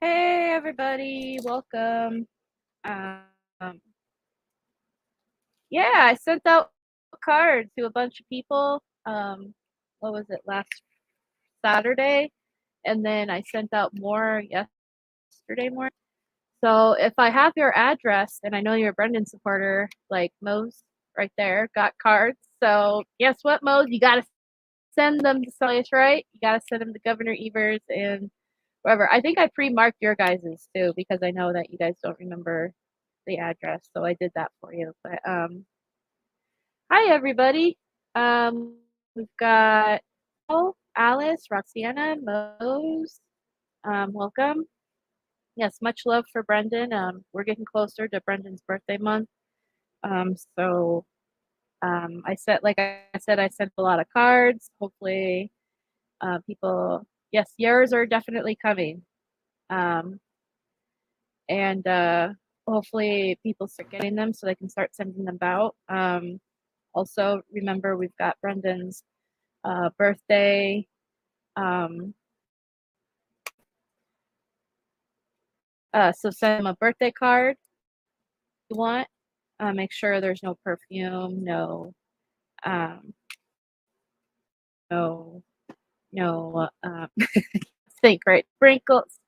Hey everybody, welcome. Yeah, I sent out cards to a bunch of people. What was it, last Saturday? And then I sent out more yesterday morning. So if I have your address, and I know you're a Brendan supporter, like Mo's right there, got cards. So guess what, Mo's? You gotta send them to someplace, right? You gotta send them to Governor Evers and wherever. I think I pre-marked your guys's too because I know that you guys don't remember the address, so I did that for you. But hi everybody. We've got Alice, Roxana, Mose. Welcome. Yes, much love for Brendan. We're getting closer to Brendan's birthday month. I said, like I said, I sent a lot of cards. Hopefully, people. Yes, yours are definitely coming. And hopefully people start getting them so they can start sending them out. Also, remember we've got Brendan's birthday. So send him a birthday card if you want. Make sure there's no perfume, no think right, sprinkles,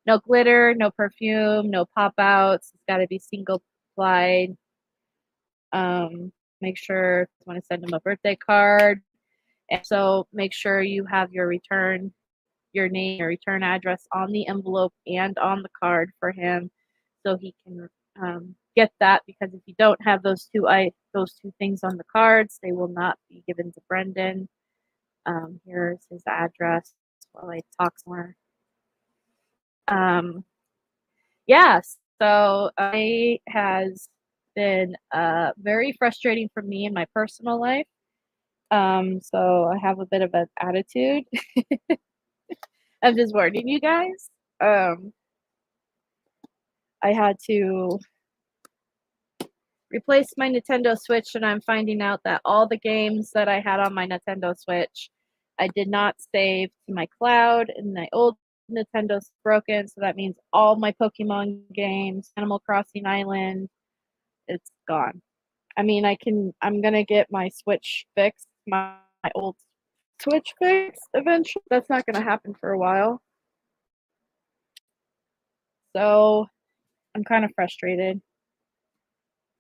no glitter, no perfume, no pop outs. It's got to be single ply. Make sure if you want to send him a birthday card. And so make sure you have your name, your return address on the envelope and on the card for him, so he can get that. Because if you don't have those two things on the cards, they will not be given to Brendan. Here's his address while I talk more. Yeah, so it has been very frustrating for me in my personal life. So I have a bit of an attitude. I'm just warning you guys. I had to replace my Nintendo Switch, and I'm finding out that all the games that I had on my Nintendo Switch, I did not save to my cloud, and my old Nintendo's broken, so that means all my Pokemon games, Animal Crossing Island, it's gone. I mean, I'm gonna get my Switch fixed, my old Switch fixed eventually. That's not gonna happen for a while. So I'm kind of frustrated,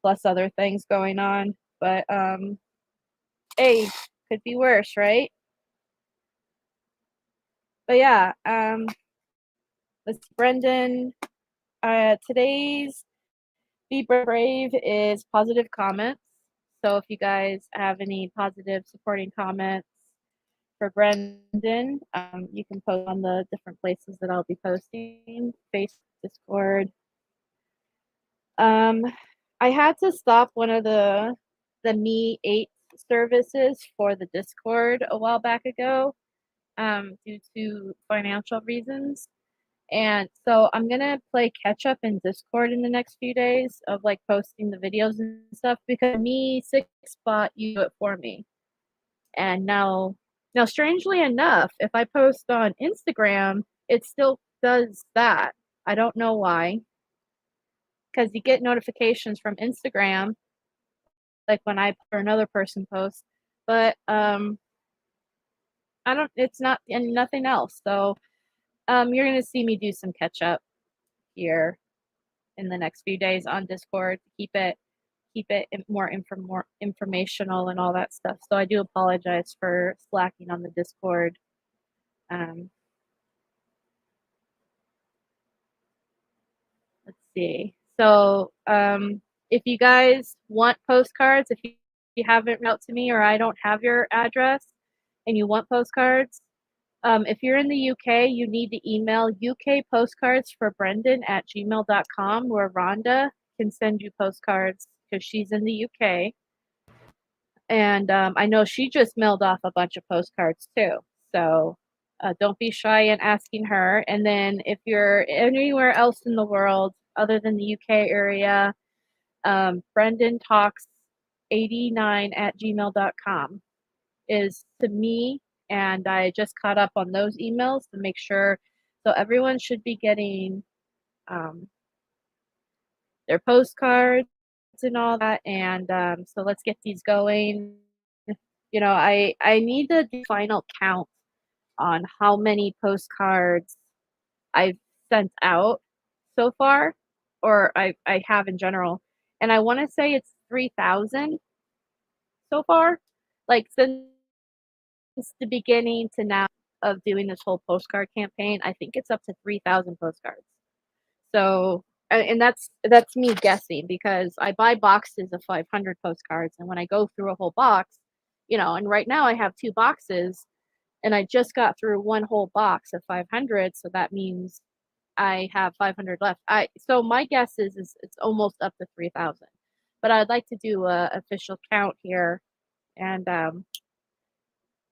plus other things going on. But hey, could be worse, right? But yeah, this Brendan. Today's Be Brave is positive comments. So if you guys have any positive supporting comments for Brendan, you can post on the different places that I'll be posting, Facebook, Discord. I had to stop one of the Me 8 services for the Discord a while back ago, due to financial reasons. And so I'm gonna play catch up in Discord in the next few days of like posting the videos and stuff, because Me 6 bot you do it for me. And now strangely enough, if I post on Instagram, it still does that. I don't know why. Because you get notifications from Instagram, like when I or another person posts, but I don't. It's not and nothing else. So you're gonna see me do some catch up here in the next few days on Discord to keep it more informational and all that stuff. So I do apologize for slacking on the Discord. Let's see. So if you guys want postcards, if you haven't reached out to me or I don't have your address and you want postcards, if you're in the UK, you need to email ukpostcardsforbrendan@gmail.com, where Rhonda can send you postcards because she's in the UK. And I know she just mailed off a bunch of postcards too. So don't be shy in asking her. And then if you're anywhere else in the world other than the UK area, Brendan Talks 89@gmail.com is to me. And I just caught up on those emails to make sure So everyone should be getting their postcards and all that. And so let's get these going. You know, I need to do final count on how many postcards I've sent out so far, or I have in general. And I want to say it's 3,000 so far. Like since the beginning to now of doing this whole postcard campaign, I think it's up to 3,000 postcards. So, and that's me guessing because I buy boxes of 500 postcards, and when I go through a whole box, you know, and right now I have 2 boxes, and I just got through one whole box of 500, so that means I have 500 left. So my guess is it's almost up to 3,000, but I'd like to do a official count here and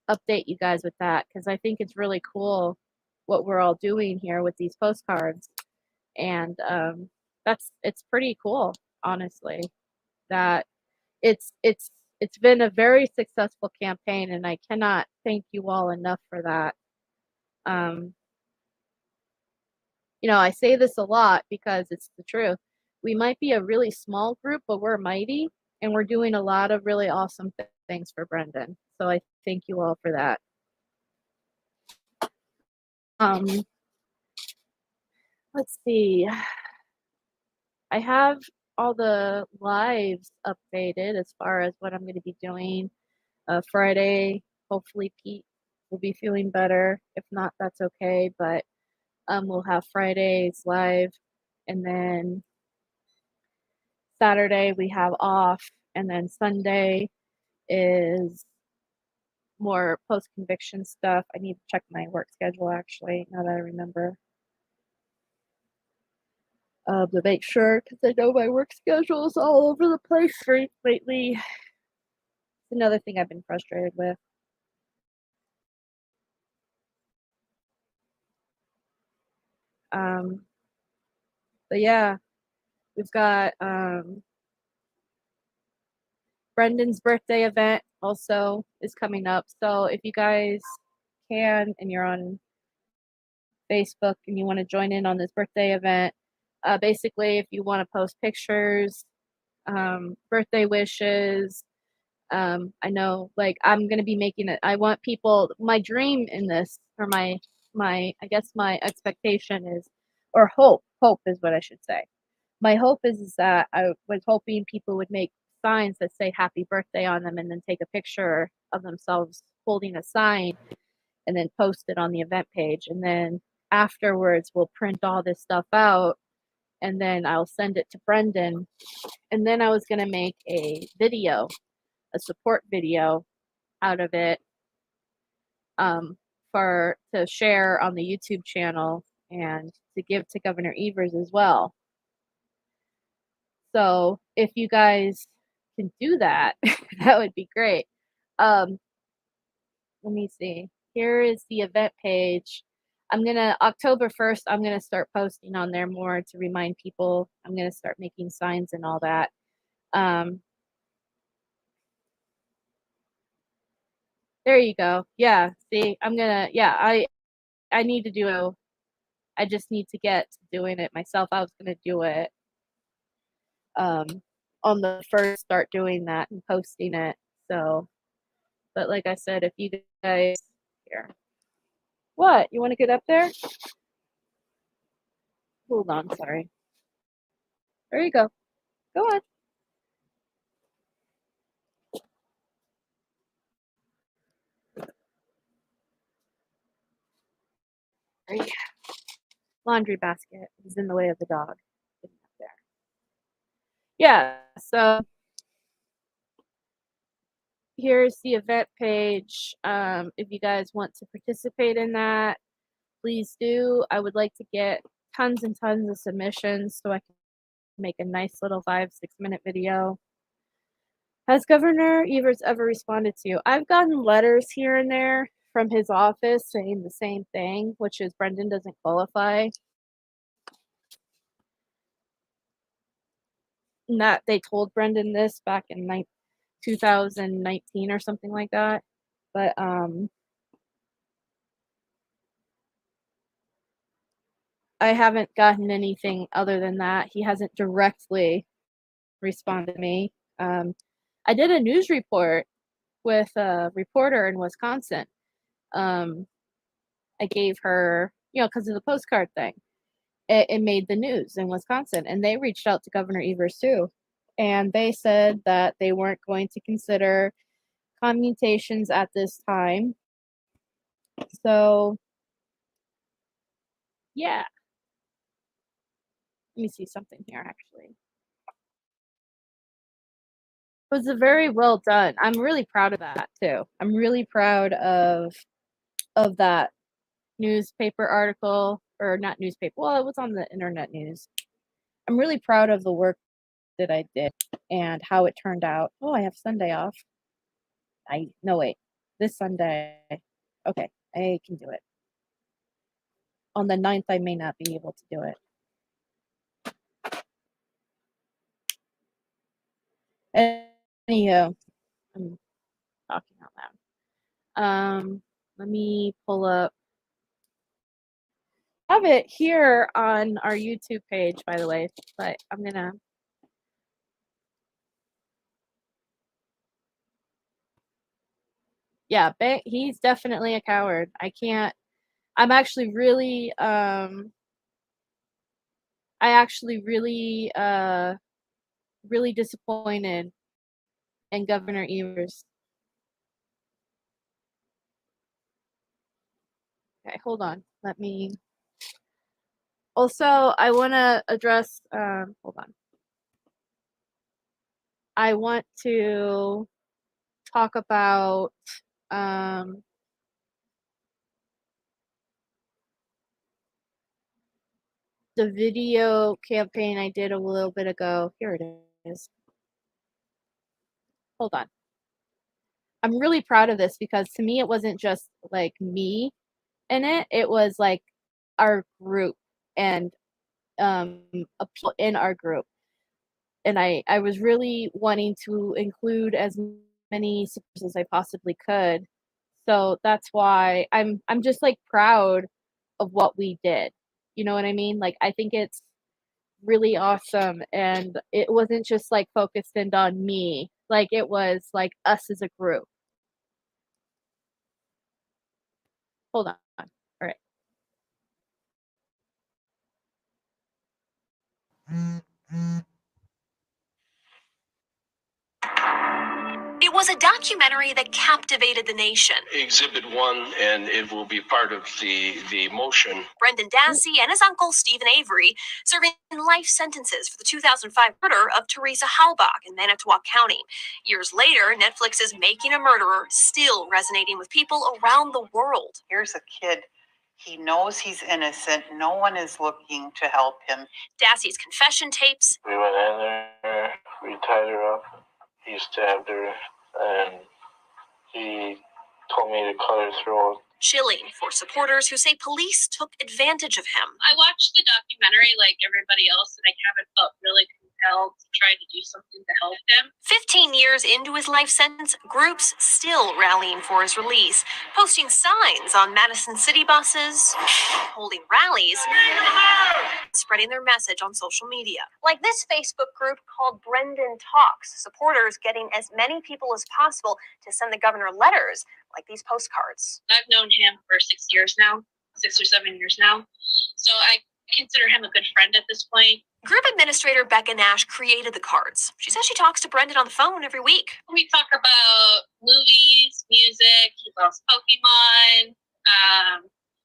update you guys with that because I think it's really cool what we're all doing here with these postcards. And it's pretty cool, honestly, that it's been a very successful campaign, and I cannot thank you all enough for that. You know, I say this a lot because it's the truth. We might be a really small group, but we're mighty, and we're doing a lot of really awesome things for Brendan. So I thank you all for that. Let's see. I have all the lives updated as far as what I'm going to be doing. Friday, hopefully Pete will be feeling better. If not, that's okay. But we'll have Fridays live, and then Saturday we have off, and then Sunday is more post-conviction stuff. I need to check my work schedule actually, now that I remember. To make sure, because I know my work schedule is all over the place lately. It's another thing I've been frustrated with. But yeah, we've got Brendan's birthday event also is coming up. So if you guys can and you're on Facebook and you want to join in on this birthday event, basically if you want to post pictures, birthday wishes, I know like I'm gonna be making it. I want people. My dream in this, or my I guess my expectation is, or hope is what I should say. My hope is that I was hoping people would make signs that say happy birthday on them and then take a picture of themselves holding a sign and then post it on the event page. And then afterwards, we'll print all this stuff out and then I'll send it to Brendan. And then I was going to make a video, a support video out of it for to share on the YouTube channel and to give to Governor Evers as well. So if you guys can do that, that would be great. Let me see. Here is the event page. October 1st, I'm gonna start posting on there more to remind people. I'm gonna start making signs and all that. There you go. Yeah, see, I need to do, I just need to get to doing it myself. I was gonna do it on the first, start doing that and posting it. So, but like I said, if you guys here, what you want to get up there? Hold on, sorry. There you go. Go on. There you go. Laundry basket is in the way of the dog. There. Yeah. So here's the event page. If you guys want to participate in that, please do. I would like to get tons and tons of submissions so I can make a nice little 5-6 minute video. Has Governor Evers ever responded to you? I've gotten letters here and there from his office saying the same thing, which is Brendan doesn't qualify. And that they told Brendan this back in 2019 or something like that. But I haven't gotten anything other than that. He hasn't directly responded to me. I did a news report with a reporter in Wisconsin. I gave her, because of the postcard thing. It made the news in Wisconsin, and they reached out to Governor Evers too. And they said that they weren't going to consider commutations at this time. So, yeah. Let me see something here, actually. It was a very well done. I'm really proud of that too. I'm really proud of that newspaper article, or not newspaper. Well, it was on the internet news. I'm really proud of the work that I did and how it turned out. Oh, I have Sunday off. No, wait. This Sunday. Okay, I can do it. On the 9th, I may not be able to do it. Anyhow, I'm talking out loud. Let me pull up. I have it here on our YouTube page, by the way, but I'm gonna. Yeah, he's definitely a coward. I can't. I'm actually really. Really disappointed in Governor Evers. Okay, hold on. Let me. Also, I want to address. Hold on. I want to talk about the video campaign I did a little bit ago. Here it is. Hold on. I'm really proud of this because to me it wasn't just like me in it. It was like our group and people in our group. And I was really wanting to include as many supporters as I possibly could. So that's why I'm just like proud of what we did. You know what I mean? Like I think it's really awesome, and it wasn't just like focused in on me. Like it was like us as a group. Hold on. All right. It was a documentary that captivated the nation. Exhibit 1, and it will be part of the motion. Brendan Dassey and his uncle Stephen Avery serving life sentences for the 2005 murder of Teresa Halbach in Manitowoc County. Years later, Netflix is Making a Murderer still resonating with people around the world. Here's a kid. He knows he's innocent. No one is looking to help him. Dassey's confession tapes. We went in there, we tied her up, he stabbed her, and he told me to cut her throat. Chilling for supporters who say police took advantage of him. I watched the documentary like everybody else, and I haven't felt really compelled to try to do something to help him. 15 years into his life sentence, groups still rallying for his release, posting signs on Madison City buses, holding rallies, spreading their message on social media. Like this Facebook group called Brendan Talks, supporters getting as many people as possible to send the governor letters like these postcards. I've known him for 6 years now, 6 or 7 years now. So I consider him a good friend at this point. Group administrator Becca Nash created the cards. She says she talks to Brendan on the phone every week. We talk about movies, music, he loves Pokemon,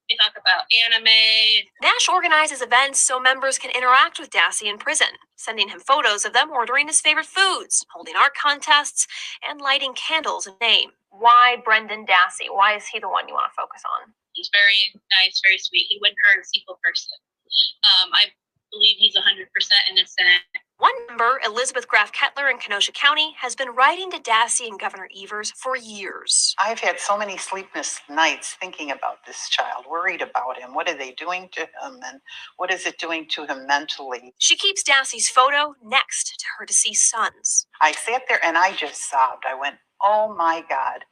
we talk about anime. Nash organizes events so members can interact with Dassey in prison, sending him photos of them ordering his favorite foods, holding art contests, and lighting candles in name. Why Brendan Dassey? Why is he the one you want to focus on? He's very nice, very sweet. He wouldn't hurt a single person. I believe he's 100% innocent. One member, Elizabeth Graf Kettler in Kenosha County, has been writing to Dassey and Governor Evers for years. I've had so many sleepless nights thinking about this child, worried about him. What are they doing to him, and what is it doing to him mentally? She keeps Dassey's photo next to her deceased sons. I sat there and I just sobbed. I went, oh my God,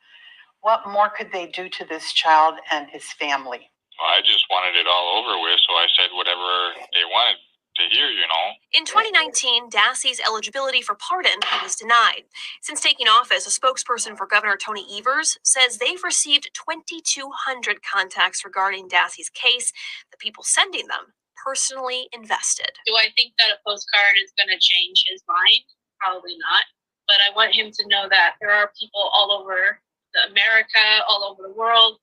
what more could they do to this child and his family? I just wanted it all over with, so I said whatever they wanted to hear, you know. In 2019, Dassey's eligibility for pardon was denied. Since taking office, a spokesperson for Governor Tony Evers says they've received 2,200 contacts regarding Dassey's case, the people sending them personally invested. Do I think that a postcard is going to change his mind? Probably not. But I want him to know that there are people all over America, all over the world,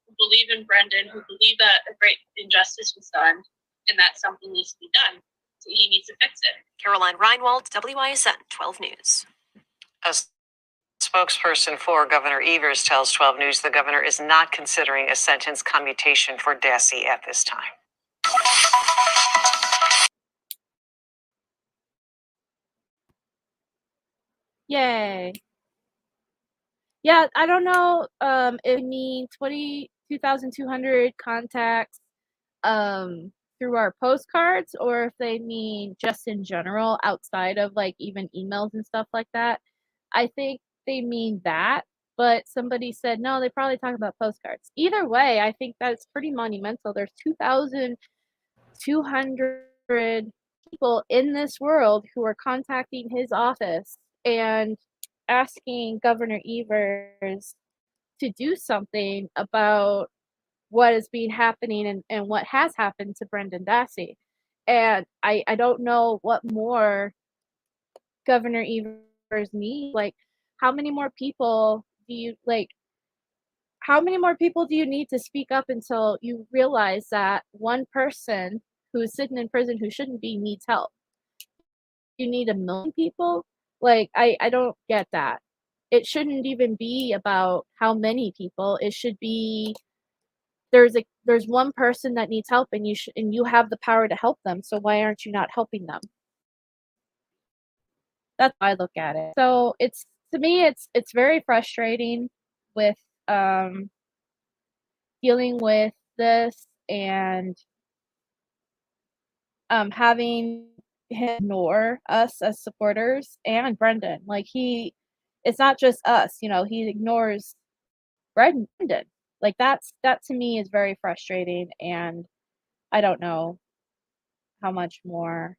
who believe in Brendan, who believe that a great injustice was done, and that something needs to be done. So he needs to fix it. Caroline Reinwald, WISN 12 News. A spokesperson for Governor Evers tells 12 News the governor is not considering a sentence commutation for Dassey at this time. Yay. Yeah, I don't know it mean 22,200 contacts through our postcards, or if they mean just in general outside of like even emails and stuff like that. I think they mean that, but somebody said no, they probably talk about postcards. Either way, I think that's pretty monumental. There's 2,200 people in this world who are contacting his office and asking Governor Evers to do something about what is being happening and what has happened to Brendan Dassey. And I don't know what more Governor Evers needs. Like, how many more people do you need to speak up until you realize that one person who is sitting in prison who shouldn't be needs help? You need 1 million people? Like, I don't get that. It shouldn't even be about how many people. It should be there's one person that needs help, and you have the power to help them. So why aren't you not helping them? That's how I look at it. So it's, to me, it's very frustrating with dealing with this and having him ignore us as supporters and Brendan. Like, it's not just us, he ignores Brendan. Like, that to me is very frustrating, and I don't know how much more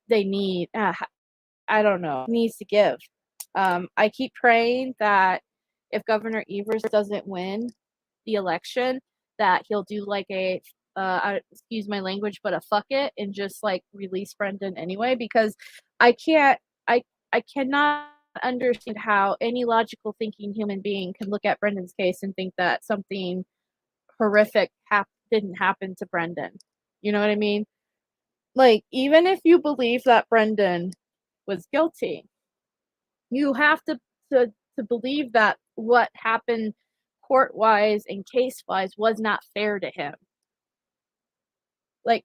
they need. I don't know. Needs to give. I keep praying that if Governor Evers doesn't win the election, that he'll do like a excuse my language, but a fuck it, and just like release Brendan anyway, because I cannot understand how any logical thinking human being can look at Brendan's case and think that something horrific didn't happen to Brendan. You know what I mean? Like, even if you believe that Brendan was guilty, you have to believe that what happened court-wise and case-wise was not fair to him. Like,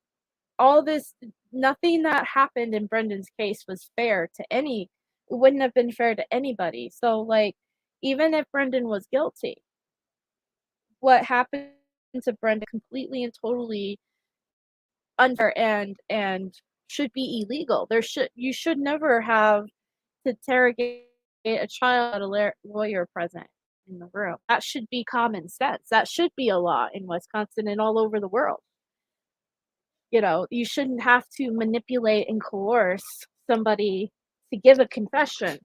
all this, nothing that happened in Brendan's case was fair to it wouldn't have been fair to anybody. So, like, even if Brendan was guilty, what happened to Brendan completely and totally unfair and should be illegal. You should never have to interrogate a child without a lawyer present in the room. That should be common sense. That should be a law in Wisconsin and all over the world. You shouldn't have to manipulate and coerce somebody to give a confession.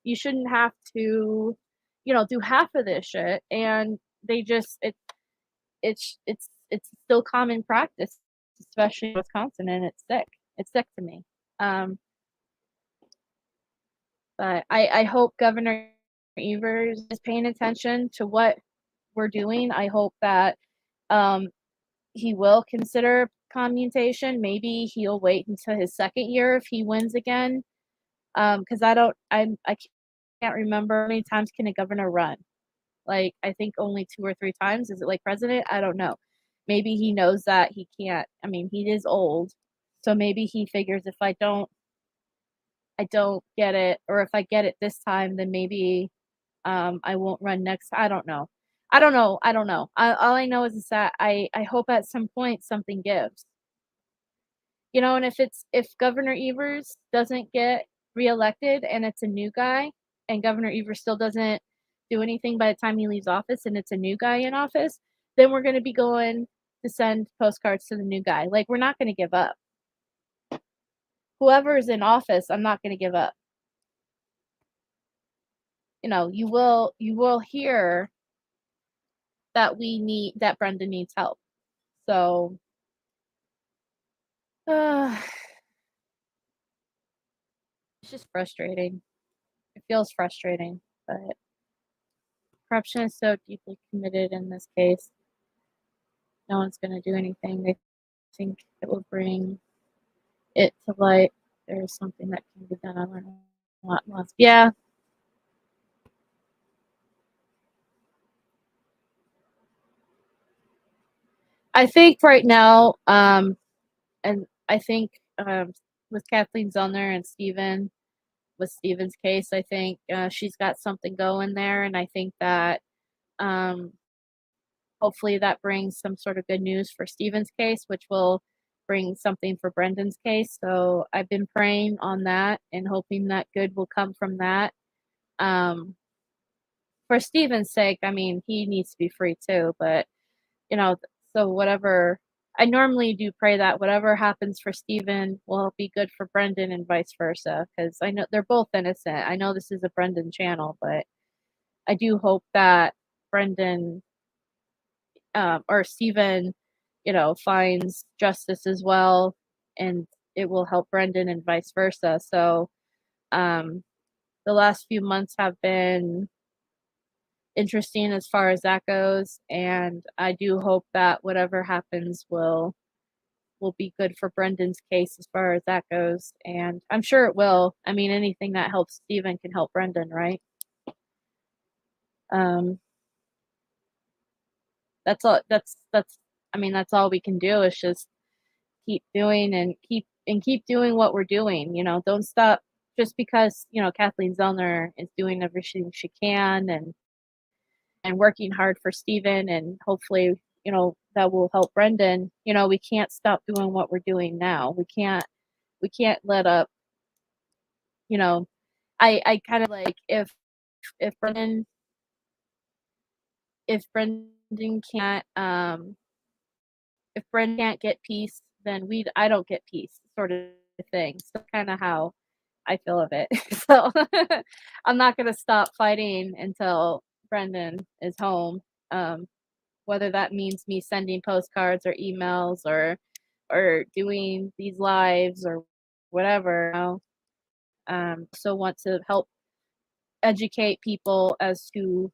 You shouldn't have to, do half of this shit, and they just it's still common practice, especially in Wisconsin, and it's sick. It's sick to me. But I hope Governor Evers is paying attention to what we're doing. I hope that he will consider commutation. Maybe he'll wait until his second year if he wins again. Because I can't remember how many times can a governor run. Like, I think only 2 or 3 times. Is it like president? I don't know. Maybe he knows that he can't. I mean, he is old, so maybe he figures if I don't get it, or if I get it this time, then maybe I won't run next. I don't know. All I know is that I hope at some point something gives. And if Governor Evers doesn't get reelected and it's a new guy, and Governor Evers still doesn't do anything by the time he leaves office and it's a new guy in office, then we're going to be going to send postcards to the new guy. Like, we're not going to give up. Whoever is in office, I'm not going to give up. You know, you will hear that that Brendan needs help. So it's just frustrating. It feels frustrating, but corruption is so deeply committed in this case. No one's going to do anything. They think it will bring it to light. There's something that can be done. I learned a lot less. Yeah. I think right now, and I think with Kathleen Zellner and Stephen, with Stephen's case, I think she's got something going there, and I think that hopefully that brings some sort of good news for Stephen's case, which will bring something for Brendan's case. So I've been praying on that and hoping that good will come from that. For Stephen's sake, I mean, he needs to be free too, but you know, so whatever, I normally do pray that whatever happens for Stephen will be good for Brendan and vice versa, because I know they're both innocent. I know this is a Brendan channel, but I do hope that Brendan or Stephen, you know, finds justice as well, and it will help Brendan and vice versa. So the last few months have been interesting as far as that goes, and I do hope that whatever happens will be good for Brendan's case as far as that goes, and I'm sure it will. I mean, anything that helps Stephen can help Brendan, right? That's all. That's I mean, that's all we can do is just keep doing and keep doing what we're doing. You know, don't stop just because, you know, Kathleen Zellner is doing everything she can and working hard for Stephen, and hopefully, you know, that will help Brendan. You know, we can't stop doing what we're doing now. We can't let up. You know, I kind of like if Brendan can't if Brendan can't get peace, then I don't get peace, sort of thing. So kind of how I feel of it. So I'm not gonna stop fighting until Brendan is home. Whether that means me sending postcards or emails or doing these lives or whatever. You know? So want to help educate people as to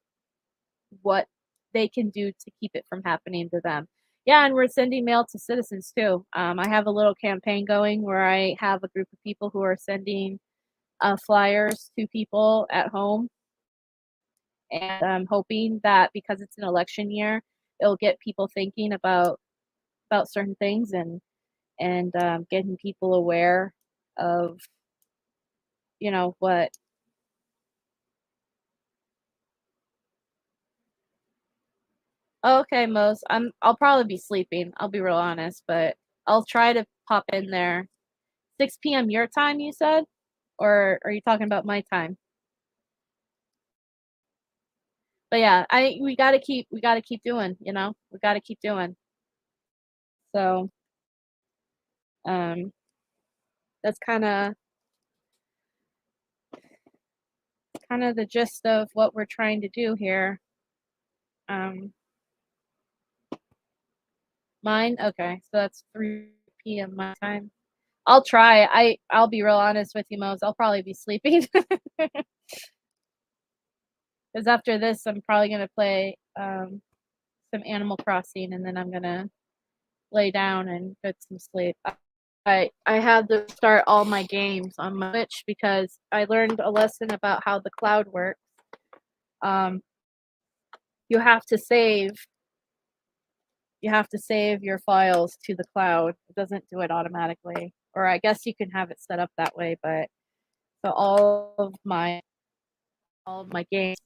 what they can do to keep it from happening to them. Yeah, and we're sending mail to citizens too. I have a little campaign going where I have a group of people who are sending flyers to people at home, and I'm hoping that because it's an election year, it'll get people thinking about certain things and getting people aware of, you know, what. Okay, Mose, I'll probably be sleeping. I'll be real honest, but I'll try to pop in there. 6 p.m. your time, you said? Or are you talking about my time? But yeah, we gotta keep doing, you know? We gotta keep doing. So that's kinda the gist of what we're trying to do here. Mine? Okay, so that's 3 p.m. my time. I'll try. I'll be real honest with you, Mose. I'll probably be sleeping. Because after this, I'm probably going to play some Animal Crossing, and then I'm going to lay down and get some sleep. I had to start all my games on my Switch because I learned a lesson about how the cloud works. You have to save your files to the cloud. It doesn't do it automatically. Or I guess you can have it set up that way, but so all of my games.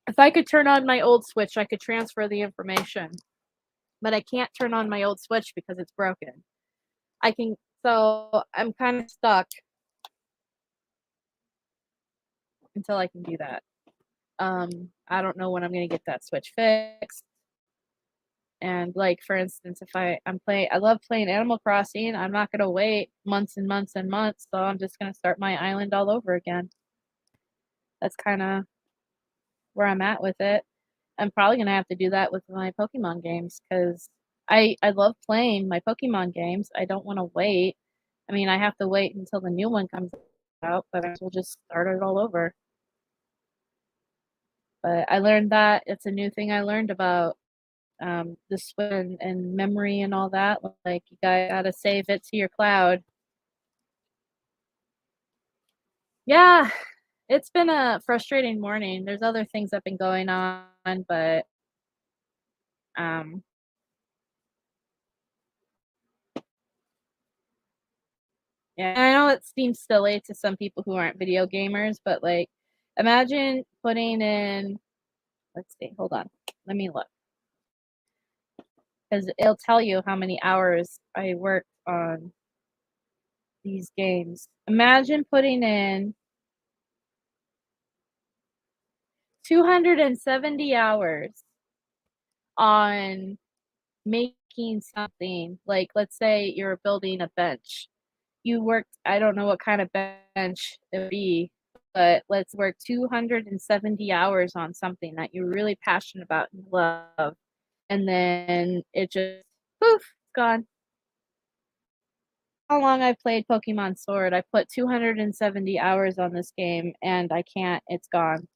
If I could turn on my old Switch, I could transfer the information. But I can't turn on my old Switch because it's broken. So I'm kind of stuck. until I can do that. I don't know when I'm gonna get that switch fixed. And like for instance, if I love playing Animal Crossing, I'm not gonna wait months and months and months, so I'm just gonna start my island all over again. That's kind of where I'm at with it. I'm probably gonna have to do that with my Pokemon games because I love playing my Pokemon games. I don't want to wait. I mean, I have to wait until the new one comes out, but I will just start it all over. But I learned that it's a new thing I learned about the Switch and memory and all that. Like you gotta save it to your cloud. Yeah, it's been a frustrating morning. There's other things that have been going on, but um, yeah, I know it seems silly to some people who aren't video gamers, but like, imagine putting in. Let's see. Hold on. Let me look because it'll tell you how many hours I worked on these games. Imagine putting in 270 hours on making something. Like, let's say you're building a bench. You worked, I don't know what kind of bench it would be, but let's work 270 hours on something that you're really passionate about and love. And then it just, poof, it's gone. How long I've played Pokemon Sword, I put 270 hours on this game and I can't, it's gone.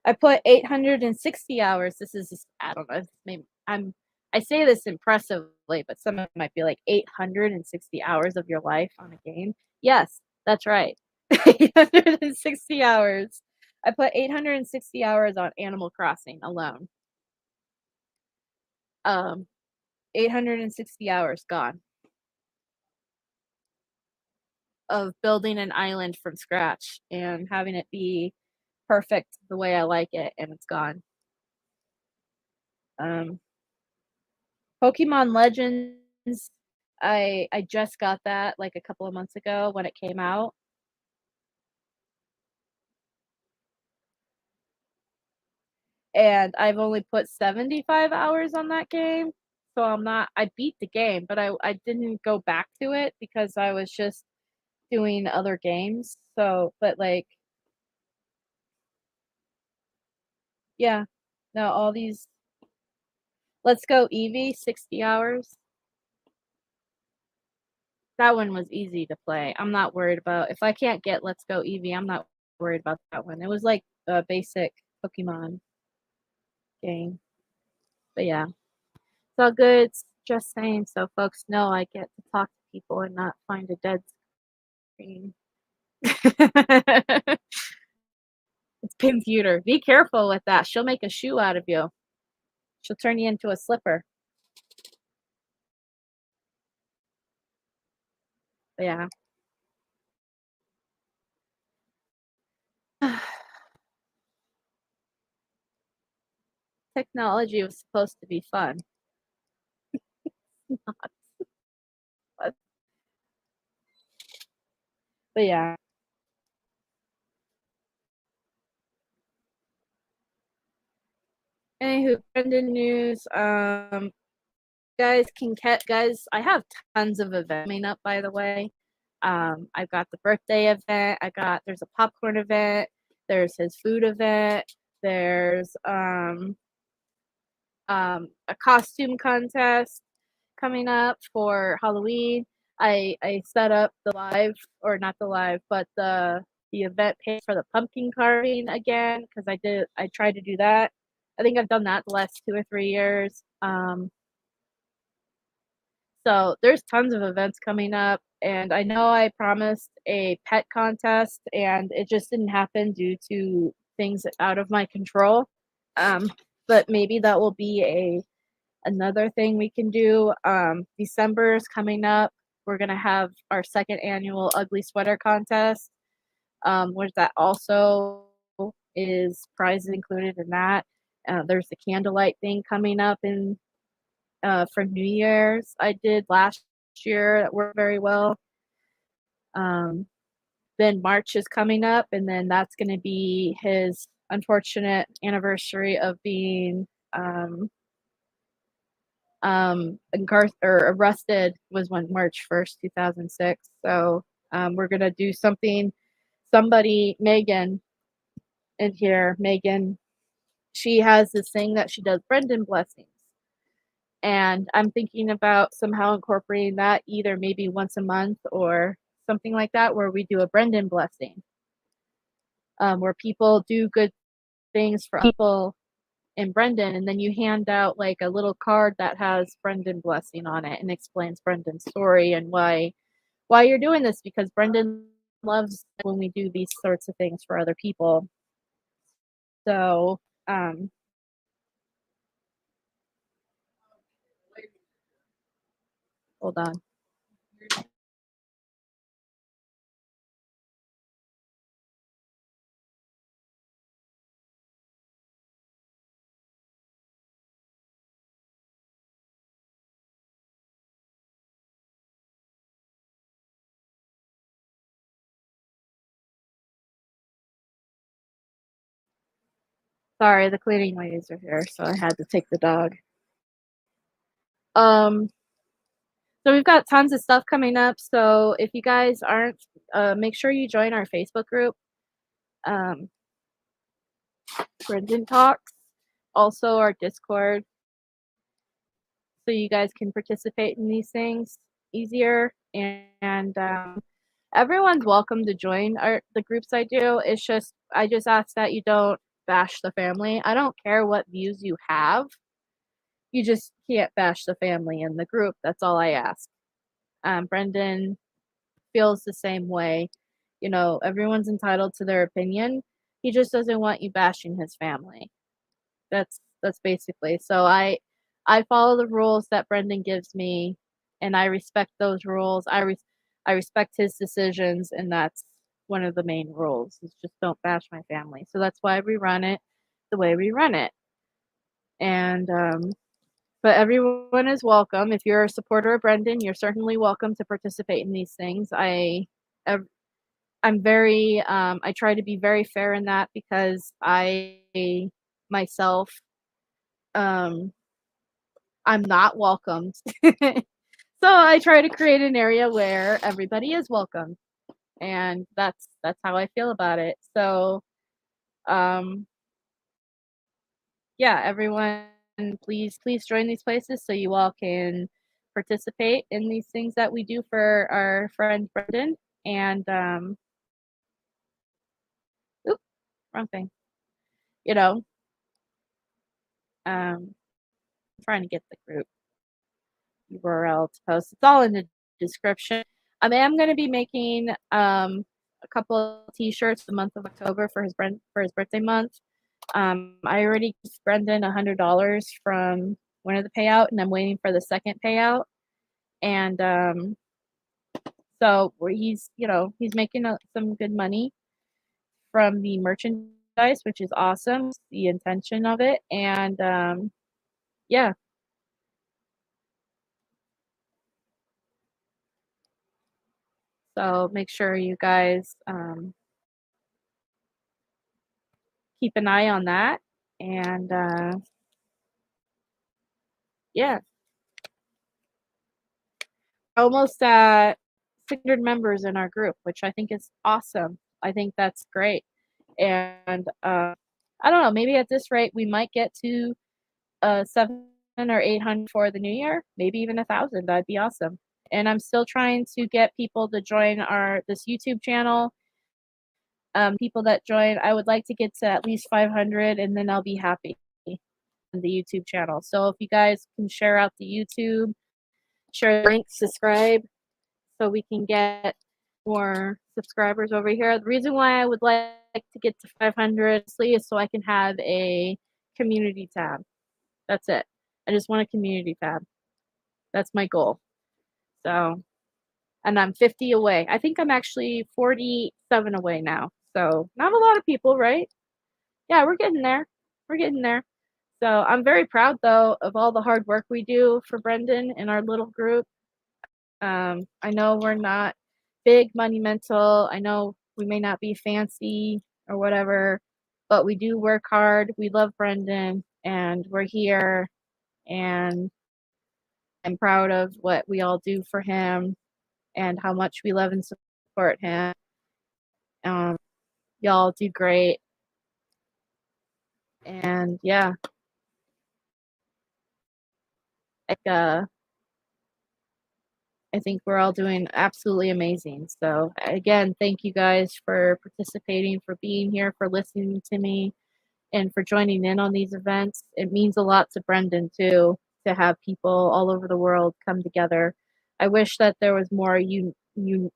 I put 860 hours. This is just, I don't know, maybe I say this impressively, but some of it might be like 860 hours of your life on a game. Yes, that's right. 860 hours. I put 860 hours on Animal Crossing alone. 860 hours gone of building an island from scratch and having it be perfect the way I like it, and it's gone. Pokemon Legends, I just got that like a couple of months ago when it came out. And I've only put 75 hours on that game. So I beat the game, but I didn't go back to it because I was just doing other games. So, but like, yeah, no, all these, Let's Go Eevee, 60 hours. That one was easy to play. I'm not worried about, if I can't get Let's Go Eevee, I'm not worried about that one. It was like a basic Pokemon game. But yeah, it's all good. It's just saying so folks know I get to talk to people and not find a dead screen. It's computer. Be careful with that. She'll make a shoe out of you. She'll turn you into a slipper. But yeah. Technology was supposed to be fun. Not. But yeah. Anywho, Brendan news. Guys can catch guys. I have tons of events coming up. By the way, I've got the birthday event. There's a popcorn event. There's his food event. There's a costume contest coming up for Halloween. I set up the live, or not the live, but the event page for the pumpkin carving again because I tried to do that. I think I've done that the last 2 or 3 years. So there's tons of events coming up, and I know I promised a pet contest, and it just didn't happen due to things out of my control. But maybe that will be another thing we can do. December is coming up. We're gonna have our second annual ugly sweater contest, which that also is prizes included in that. There's the candlelight thing coming up for New Year's. I did last year that worked very well. then March is coming up, and then that's going to be his unfortunate anniversary of being arrested was when March 1st, 2006. So we're going to do something. Somebody, Megan, in here, Megan, she has this thing that she does Brendan blessings. And I'm thinking about somehow incorporating that either maybe once a month or something like that, where we do a Brendan blessing, where people do good things for people in Brendan, and then you hand out like a little card that has Brendan blessing on it and explains Brendan's story and why you're doing this, because Brendan loves when we do these sorts of things for other people. So hold on. Sorry, the cleaning ladies are here, so I had to take the dog. So we've got tons of stuff coming up. So if you guys aren't, make sure you join our Facebook group, Brendan Talks, also our Discord, so you guys can participate in these things easier. And everyone's welcome to join the groups I do. It's just, I just ask that you don't bash the family. I don't care what views you have. You just can't bash the family in the group. That's all I ask. Brendan feels the same way. You know, everyone's entitled to their opinion. He just doesn't want you bashing his family. That's basically. So I follow the rules that Brendan gives me, and I respect those rules. I respect his decisions, and that's one of the main rules, is just don't bash my family. So that's why we run it the way we run it. And but everyone is welcome. If you're a supporter of Brendan, you're certainly welcome to participate in these things. I'm very, I try to be very fair in that, because I myself, I'm not welcomed. So I try to create an area where everybody is welcome, and that's how I feel about it. So, yeah, everyone, please join these places so you all can participate in these things that we do for our friend Brendan. And oops, wrong thing. You know, I'm trying to get the group URL to post. It's all in the description. I am going to be making a couple of T-shirts the month of October for his birthday month. I already gave Brendan $100 from one of the payout, and I'm waiting for the second payout. And so he's making some good money from the merchandise, which is awesome. The intention of it, and yeah. So make sure you guys keep an eye on that, and yeah, almost at 600 members in our group, which I think is awesome. I think that's great, and I don't know, maybe at this rate we might get to 700 or 800 for the new year, maybe even 1,000. That'd be awesome. And I'm still trying to get people to join this YouTube channel. People that join, I would like to get to at least 500, and then I'll be happy on the YouTube channel. So if you guys can share out the YouTube, share the link, subscribe, so we can get more subscribers over here. The reason why I would like to get to 500 is so I can have a community tab. That's it. I just want a community tab. That's my goal. So, and I'm 50 away. I think I'm actually 47 away now. So not a lot of people, right? Yeah, we're getting there. We're getting there. So I'm very proud, though, of all the hard work we do for Brendan in our little group. I know we're not big, monumental. I know We may not be fancy or whatever, but we do work hard. We love Brendan, and we're here, and I'm proud of what we all do for him and how much we love and support him. Y'all do great. And yeah, I think we're all doing absolutely amazing. So again, thank you guys for participating, for being here, for listening to me, and for joining in on these events. It means a lot to Brendan too, to have people all over the world come together. I wish that there was more unity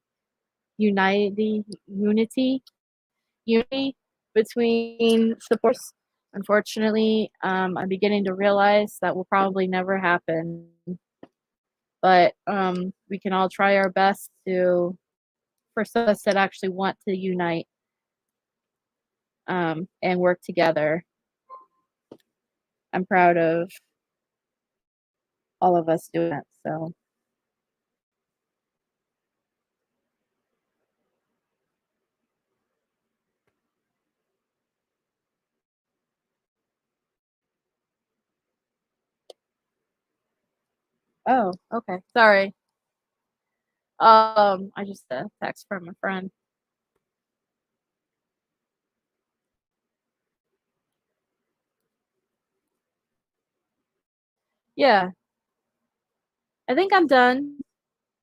between supports. Unfortunately, I'm beginning to realize that will probably never happen. But we can all try our best to, for some of us that actually want to unite and work together. I'm proud of all of us doing it. So. Oh, okay. Sorry. I just text from a friend. Yeah. I think I'm done.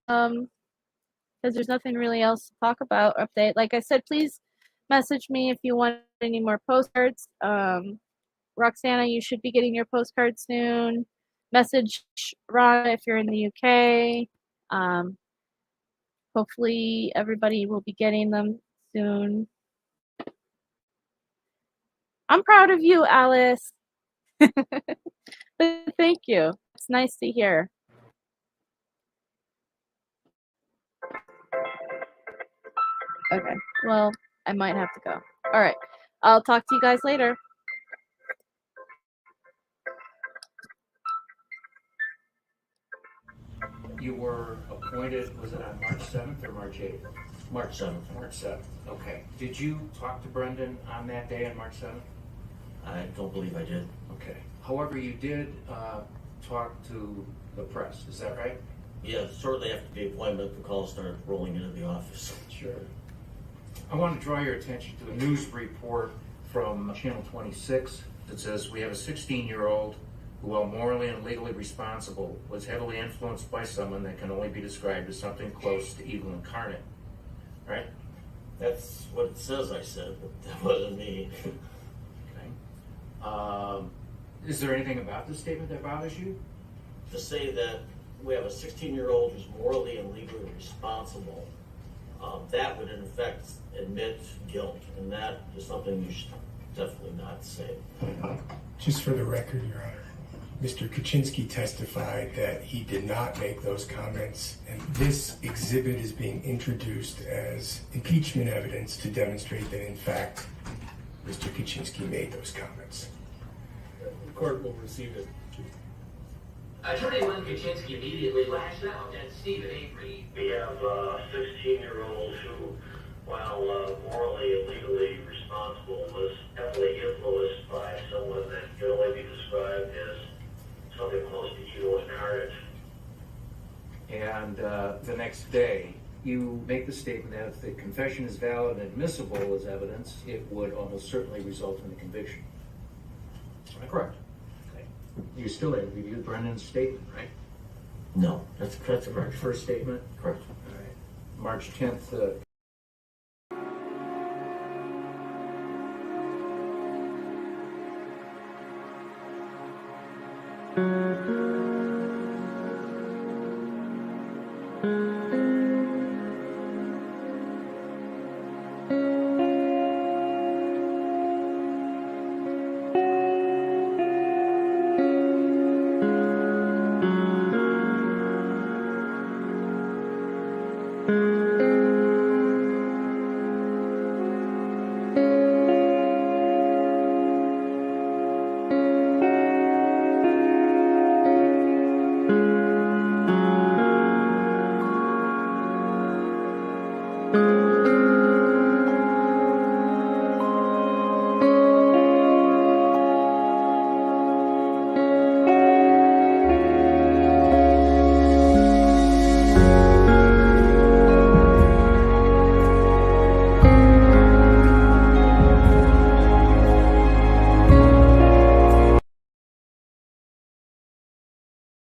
Because there's nothing really else to talk about, update. Like I said, please message me if you want any more postcards. Roxana, you should be getting your postcard soon. Message Ron if you're in the UK. Hopefully everybody will be getting them soon. I'm proud of you, Alice. Thank you. It's nice to hear. Okay, well, I might have to go. All right, I'll talk to you guys later. You were appointed, was it on March 7th or March 8th? March 7th. March 7th, okay. Did you talk to Brendan on that day on March 7th? I don't believe I did. Okay. However, you did talk to the press, is that right? Yeah, shortly after the appointment, the calls started rolling into the office. Sure. I want to draw your attention to a news report from Channel 26 that says we have a 16-year-old who, while morally and legally responsible, was heavily influenced by someone that can only be described as something close to evil incarnate. Right? That's what it says I said, but that wasn't me. Okay. Is there anything about this statement that bothers you? To say that we have a 16-year-old who's morally and legally responsible, that would in effect admit guilt, and that is something you should definitely not say. Just for the record, Your Honor, Mr. Kaczynski testified that he did not make those comments, and this exhibit is being introduced as impeachment evidence to demonstrate that, in fact, Mr. Kaczynski made those comments. The court will receive it. Attorney Len Kaczynski immediately lashed out at Stephen Avery. We have a 16-year-old who, while morally and legally responsible, was heavily influenced by someone that can only be described as something close to evil incarnate. And the next day, you make the statement that if the confession is valid and admissible as evidence, it would almost certainly result in a conviction. Am I correct? Okay. You still have reviewed Brendan's statement, right? No, that's correct. First statement? Correct. All right. March 10th. Thank you.